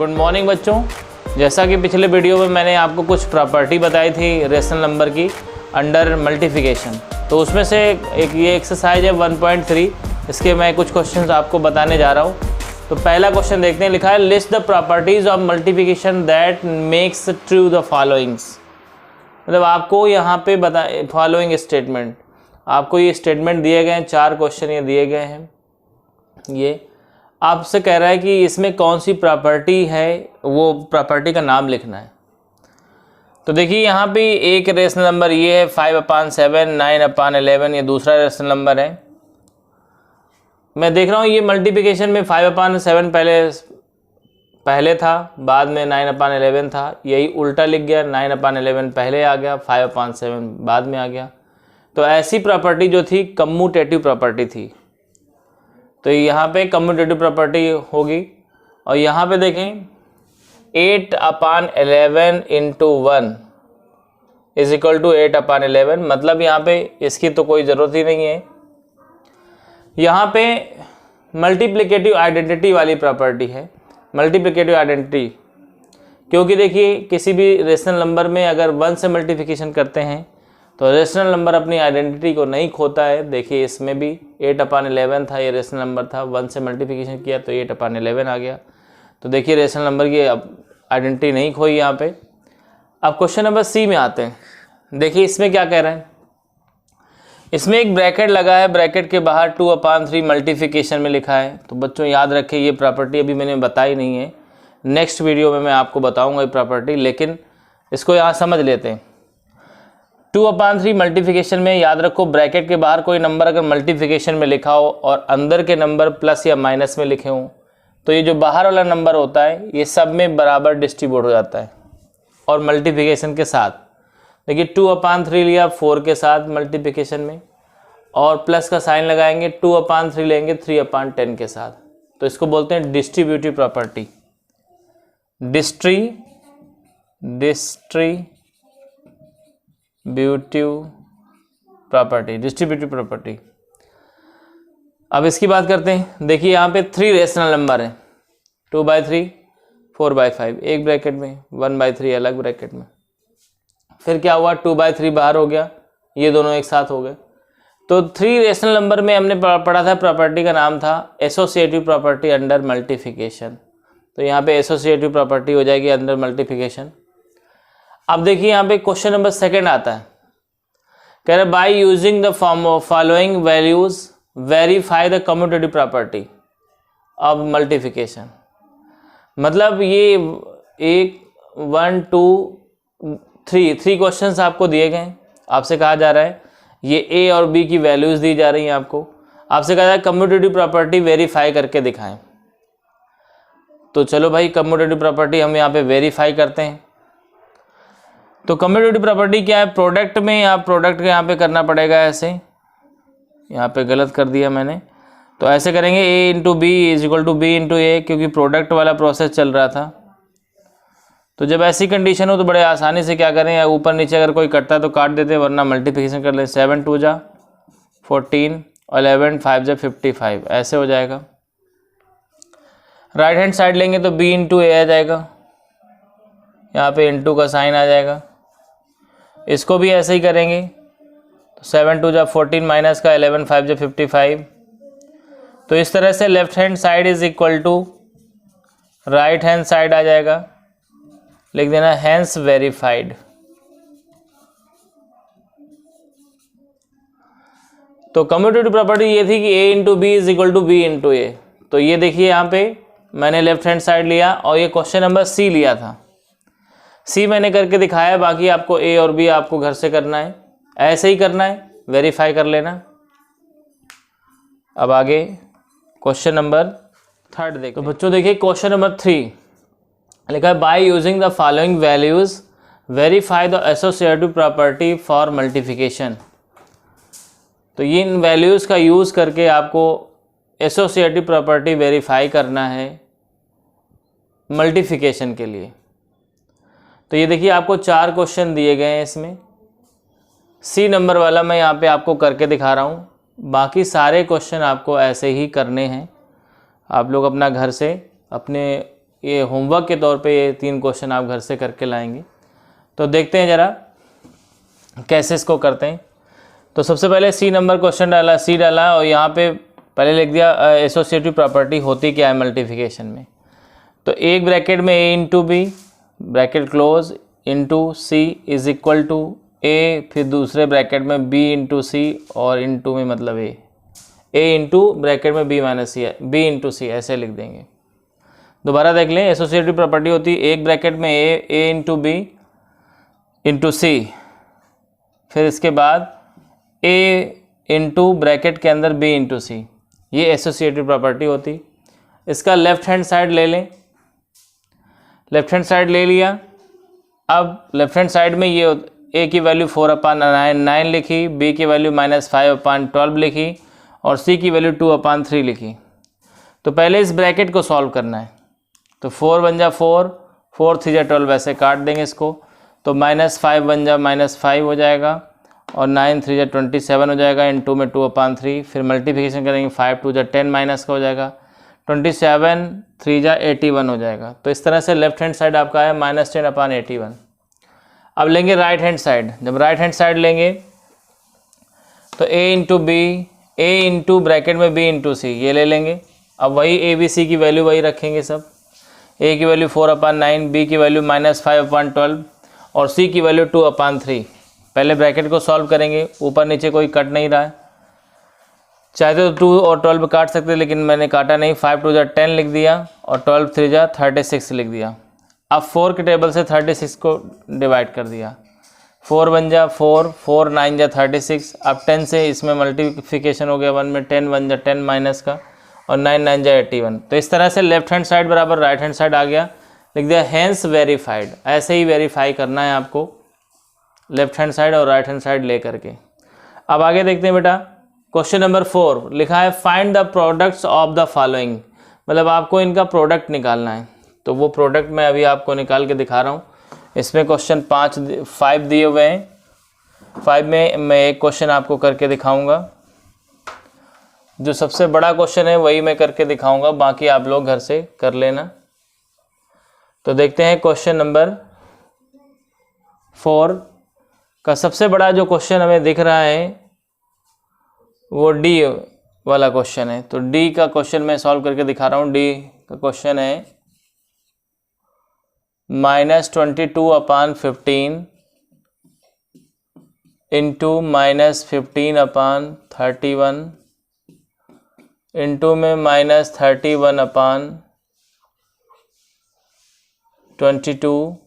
Good morning बच्चों। जैसा कि पिछले वीडियो में मैंने आपको कुछ प्रॉपर्टी बताई थी रेशनल नंबर की अंडर मल्टीप्लिकेशन, तो उसमें से एक ये एक्सरसाइज है 1.3। इसके मैं कुछ क्वेश्चंस आपको बताने जा रहा हूँ। तो पहला क्वेश्चन देखते हैं। लिखा है list the properties of multiplication that makes true the followings. मतलब आपको यहाँ पे बता फॉलोइंग स्टेटमेंट, आपको ये स्टेटमेंट दिए गए हैं, 4 क्वेश्चन ये दिए गए हैं। ये आपसे कह रहा है कि इसमें कौन सी प्रॉपर्टी है, वो प्रॉपर्टी का नाम लिखना है। तो देखिए यहाँ पे एक रेशनल नंबर ये है 5/7, 9/11, ये दूसरा रेशनल नंबर है। मैं देख रहा हूँ ये मल्टीप्लिकेशन में 5/7 पहले था, बाद में 9/11 था, यही उल्टा लिख गया। 9/11 पहले आ गया, 5/7 बाद में आ गया। तो ऐसी प्रॉपर्टी जो थी कम्यूटेटिव प्रॉपर्टी थी, तो यहाँ पे कम्यूटेटिव प्रॉपर्टी होगी। और यहाँ पे देखें 8/11 × 1 इज इक्वल टू 8/11, मतलब यहाँ पे इसकी तो कोई ज़रूरत ही नहीं है। यहाँ पे मल्टीप्लिकेटिव आइडेंटिटी वाली प्रॉपर्टी है, मल्टीप्लिकेटिव आइडेंटिटी, क्योंकि देखिए किसी भी रेशनल नंबर में अगर 1 से मल्टीप्लिकेशन करते हैं तो रेशनल नंबर अपनी आइडेंटिटी को नहीं खोता है। देखिए इसमें भी 8/11 था, ये रेशनल नंबर था, 1 से मल्टीप्लिकेशन किया तो 8/11 आ गया। तो देखिए रेशनल नंबर की आइडेंटिटी नहीं खोई यहाँ पे। अब क्वेश्चन नंबर सी में आते हैं। देखिए इसमें क्या कह रहे हैं, इसमें एक ब्रैकेट लगा है, ब्रैकेट के बाहर 2/3 मल्टीप्लिकेशन में लिखा है। तो बच्चों याद रखें ये प्रॉपर्टी अभी मैंने बताई नहीं है, नेक्स्ट वीडियो में मैं आपको बताऊंगा ये प्रॉपर्टी, लेकिन इसको यहाँ समझ लेते हैं। 2/3 मल्टीप्लिकेशन में याद रखो ब्रैकेट के बाहर कोई नंबर अगर मल्टीप्लिकेशन में लिखा हो और अंदर के नंबर प्लस या माइनस में लिखे हों, तो ये जो बाहर वाला नंबर होता है ये सब में बराबर डिस्ट्रीब्यूट हो जाता है। और मल्टीप्लिकेशन के साथ देखिए 2/3 लिया 4 के साथ मल्टीप्लिकेशन में, और प्लस का साइन लगाएंगे, 2/3 लेंगे 3/10 के साथ। तो इसको बोलते हैं डिस्ट्रीब्यूटिव प्रॉपर्टी, डिस्ट्रीब्यूटिव प्रॉपर्टी। अब इसकी बात करते हैं। देखिए यहाँ पे 3 रेशनल नंबर हैं, 2/3, 4/5 एक ब्रैकेट में, 1/3 अलग ब्रैकेट में। फिर क्या हुआ, 2/3 बाहर हो गया, ये दोनों एक साथ हो गए। तो 3 रेशनल नंबर में हमने पढ़ा था प्रॉपर्टी का नाम था एसोसिएटिव प्रॉपर्टी अंडर मल्टीप्लिकेशन। तो यहाँ पे एसोसिएटिव प्रॉपर्टी हो जाएगी अंडर मल्टीप्लिकेशन। अब देखिए यहाँ पे क्वेश्चन नंबर 2 आता है, कह रहे by using the following values verify the commutative property of multiplication. मतलब ये 1, 1, 2, 3 क्वेश्चंस आपको दिए गए। आपसे कहा जा रहा है ये ए और बी की वैल्यूज दी जा रही हैं आपको। आपसे कहा जा रहा है कम्यूटेटिव प्रॉपर्टी वेरीफाई करके दिखाएं। तो चलो भाई कम्यूटेटिव प्रॉपर्टी हम यहाँ पे वेरीफाई करते हैं। तो कम्यूटेटिव प्रॉपर्टी क्या है, प्रोडक्ट में आप प्रोडक्ट के यहाँ पे करना पड़ेगा, ऐसे यहाँ पे गलत कर दिया मैंने, तो ऐसे करेंगे a × b is equal to b × a, क्योंकि प्रोडक्ट वाला प्रोसेस चल रहा था। तो जब ऐसी कंडीशन हो तो बड़े आसानी से क्या करें, या ऊपर नीचे अगर कोई कटता है तो काट देते हैं, वरना मल्टीप्लिकेशन कर लें। 7 × 2 = 14, 11 × 5 = 55, ऐसे हो जाएगा। राइट हैंड साइड लेंगे तो b × a आ जाएगा, यहाँ पे इंटू का साइन आ जाएगा। इसको भी ऐसे ही करेंगे, तो 7 × 2 = 14 माइनस का 11 × 5 = 55। तो इस तरह से left hand side is equal to right hand side आ जाएगा, लिख देना हैंस वेरीफाइड। तो कम्यूटेटिव प्रॉपर्टी ये थी कि a × b is equal to b × a। तो ये देखिए यहाँ पे मैंने लेफ्ट हैंड साइड लिया और ये क्वेश्चन नंबर सी लिया था, सी मैंने करके दिखाया। बाकी आपको ए और बी आपको घर से करना है, ऐसे ही करना है, वेरीफाई कर लेना। अब आगे क्वेश्चन नंबर 3 देखो। तो बच्चों देखिए क्वेश्चन नंबर 3 लिखा है by using the following values verify the associative property for multiplication. तो ये इन वैल्यूज़ का यूज़ करके आपको एसोसिएटिव प्रॉपर्टी वेरीफाई करना है मल्टीप्लिकेशन के लिए। तो ये देखिए आपको 4 क्वेश्चन दिए गए हैं इसमें। सी नंबर वाला मैं यहाँ पे आपको करके दिखा रहा हूँ, बाकी सारे क्वेश्चन आपको ऐसे ही करने हैं। आप लोग अपना घर से अपने ये होमवर्क के तौर पे ये 3 क्वेश्चन आप घर से करके लाएंगे। तो देखते हैं ज़रा कैसे इसको करते हैं। तो सबसे पहले सी नंबर क्वेश्चन डाला, सी डाला और यहाँ पे पहले लिख दिया एसोसिएटिव प्रॉपर्टी होती क्या है मल्टीप्लिकेशन में। तो एक ब्रैकेट में A into B bracket close into C is equal to A, फिर दूसरे ब्रैकेट में बी इंटू सी और इंटू में मतलब ए इंटू ब्रैकेट में बी माइनस सी, बी इंटू सी ऐसे लिख देंगे। दोबारा देख लें, एसोसिएटिव प्रॉपर्टी होती है एक ब्रैकेट में ए इंटू बी इंटू सी, फिर इसके बाद ए इंटू ब्रैकेट के अंदर बी इंटू सी, ये एसोसिएटिव प्रॉपर्टी होती। इसका लेफ्ट हैंड साइड ले लें, लेफ्ट हैंड साइड ले लिया। अब लेफ्ट हैंड साइड में ये ए की वैल्यू 4/9 लिखी, बी की वैल्यू -5/12 लिखी और सी की वैल्यू 2/3 लिखी। तो पहले इस ब्रैकेट को सॉल्व करना है। तो 4 बन जा 4, 4 3 जा 12 ऐसे काट देंगे इसको। तो -5 बन जा -5 हो जाएगा और 9 3 जा 27 हो जाएगा, इनटू में 2/3, फिर मल्टीप्लिकेशन करेंगे 5 2 जा 10 माइनस का हो जाएगा, 27 3 जा 81 हो जाएगा। तो इस तरह से लेफ्ट हैंड साइड आपका है -10/81। अब लेंगे राइट हैंड साइड। जब राइट हैंड साइड लेंगे तो ए इंटू बी, ए इंटू ब्रैकेट में बी इंटू सी ये ले लेंगे। अब वही ए बी सी की वैल्यू वही रखेंगे सब। ए की वैल्यू 4/9, बी की वैल्यू -5/12 और सी की वैल्यू 2/3। पहले ब्रैकेट को सॉल्व करेंगे, ऊपर नीचे कोई कट नहीं रहा है, चाहते तो 2 और 12 काट सकते लेकिन मैंने काटा नहीं। 5 2 जा 10 लिख दिया और 12 3 जा 36 लिख दिया। अब 4 के टेबल से 36 को डिवाइड कर दिया, 4 बन जा 4, 4 9 जा 36। अब 10 से इसमें मल्टीप्लिकेशन हो गया 1 में, 10 1 जा 10 माइनस का और 9 9 जा 81। तो इस तरह से लेफ्ट हैंड साइड बराबर राइट हैंड साइड आ गया, लिख दिया हैंस वेरीफाइड। ऐसे ही वेरीफाई करना है आपको लेफ्ट हैंड साइड और राइट हैंड साइड ले करके। अब आगे देखते हैं बेटा, क्वेश्चन नंबर 4 लिखा है find the products of the following, मतलब आपको इनका प्रोडक्ट निकालना है। तो वो प्रोडक्ट मैं अभी आपको निकाल के दिखा रहा हूँ। इसमें क्वेश्चन 5 दिए हुए हैं, 5 में मैं एक क्वेश्चन आपको करके दिखाऊंगा। जो सबसे बड़ा क्वेश्चन है वही मैं करके दिखाऊंगा, बाकी आप लोग घर से कर लेना। तो देखते हैं क्वेश्चन नंबर 4 का सबसे बड़ा जो क्वेश्चन हमें दिख रहा है वो डी वाला क्वेश्चन है। तो डी का क्वेश्चन मैं सॉल्व करके दिखा रहा हूँ। डी का क्वेश्चन है -22/15 इंटू -15/31 इंटू में -31/22।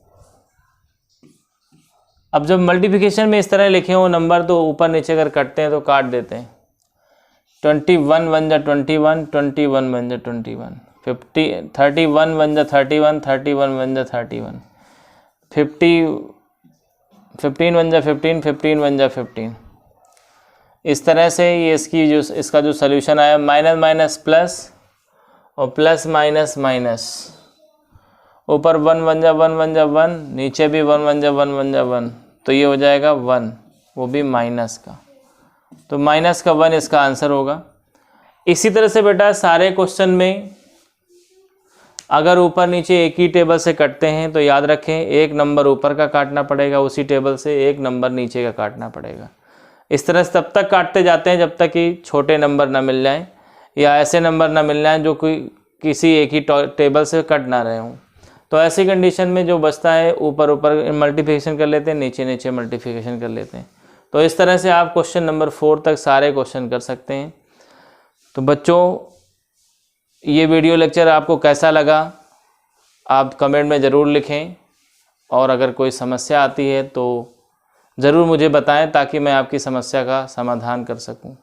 अब जब मल्टीप्लिकेशन में इस तरह लिखे हो नंबर तो ऊपर नीचे अगर कटते हैं तो काट देते हैं। 21 बन जा 21, 21 बन जा 21, 31 बन जा 31, 31 बन जा 31, 15 बन जा 15, 15 बन जा 15। इस तरह से ये इसका जो सल्यूशन आया माइनस माइनस प्लस और प्लस माइनस माइनस, ऊपर 1 बन जा 1 बन जा 1, नीचे भी 1 बन जा 1 बन जा 1, तो ये हो जाएगा 1, वो भी माइनस का। तो माइनस का 1 इसका आंसर होगा। इसी तरह से बेटा सारे क्वेश्चन में अगर ऊपर नीचे एक ही टेबल से कटते हैं तो याद रखें एक नंबर ऊपर का काटना पड़ेगा उसी टेबल से, एक नंबर नीचे का काटना पड़ेगा। इस तरह से तब तक काटते जाते हैं जब तक कि छोटे नंबर ना मिल जाएं या ऐसे नंबर ना मिल जाएं जो कोई किसी एक ही टेबल से कट ना रहे हों। तो ऐसी कंडीशन में जो बचता है ऊपर ऊपर मल्टीप्लिकेशन कर लेते हैं, नीचे नीचे मल्टीप्लिकेशन कर लेते हैं। तो इस तरह से आप क्वेश्चन नंबर 4 तक सारे क्वेश्चन कर सकते हैं। तो बच्चों ये वीडियो लेक्चर आपको कैसा लगा आप कमेंट में ज़रूर लिखें और अगर कोई समस्या आती है तो ज़रूर मुझे बताएं ताकि मैं आपकी समस्या का समाधान कर सकूं।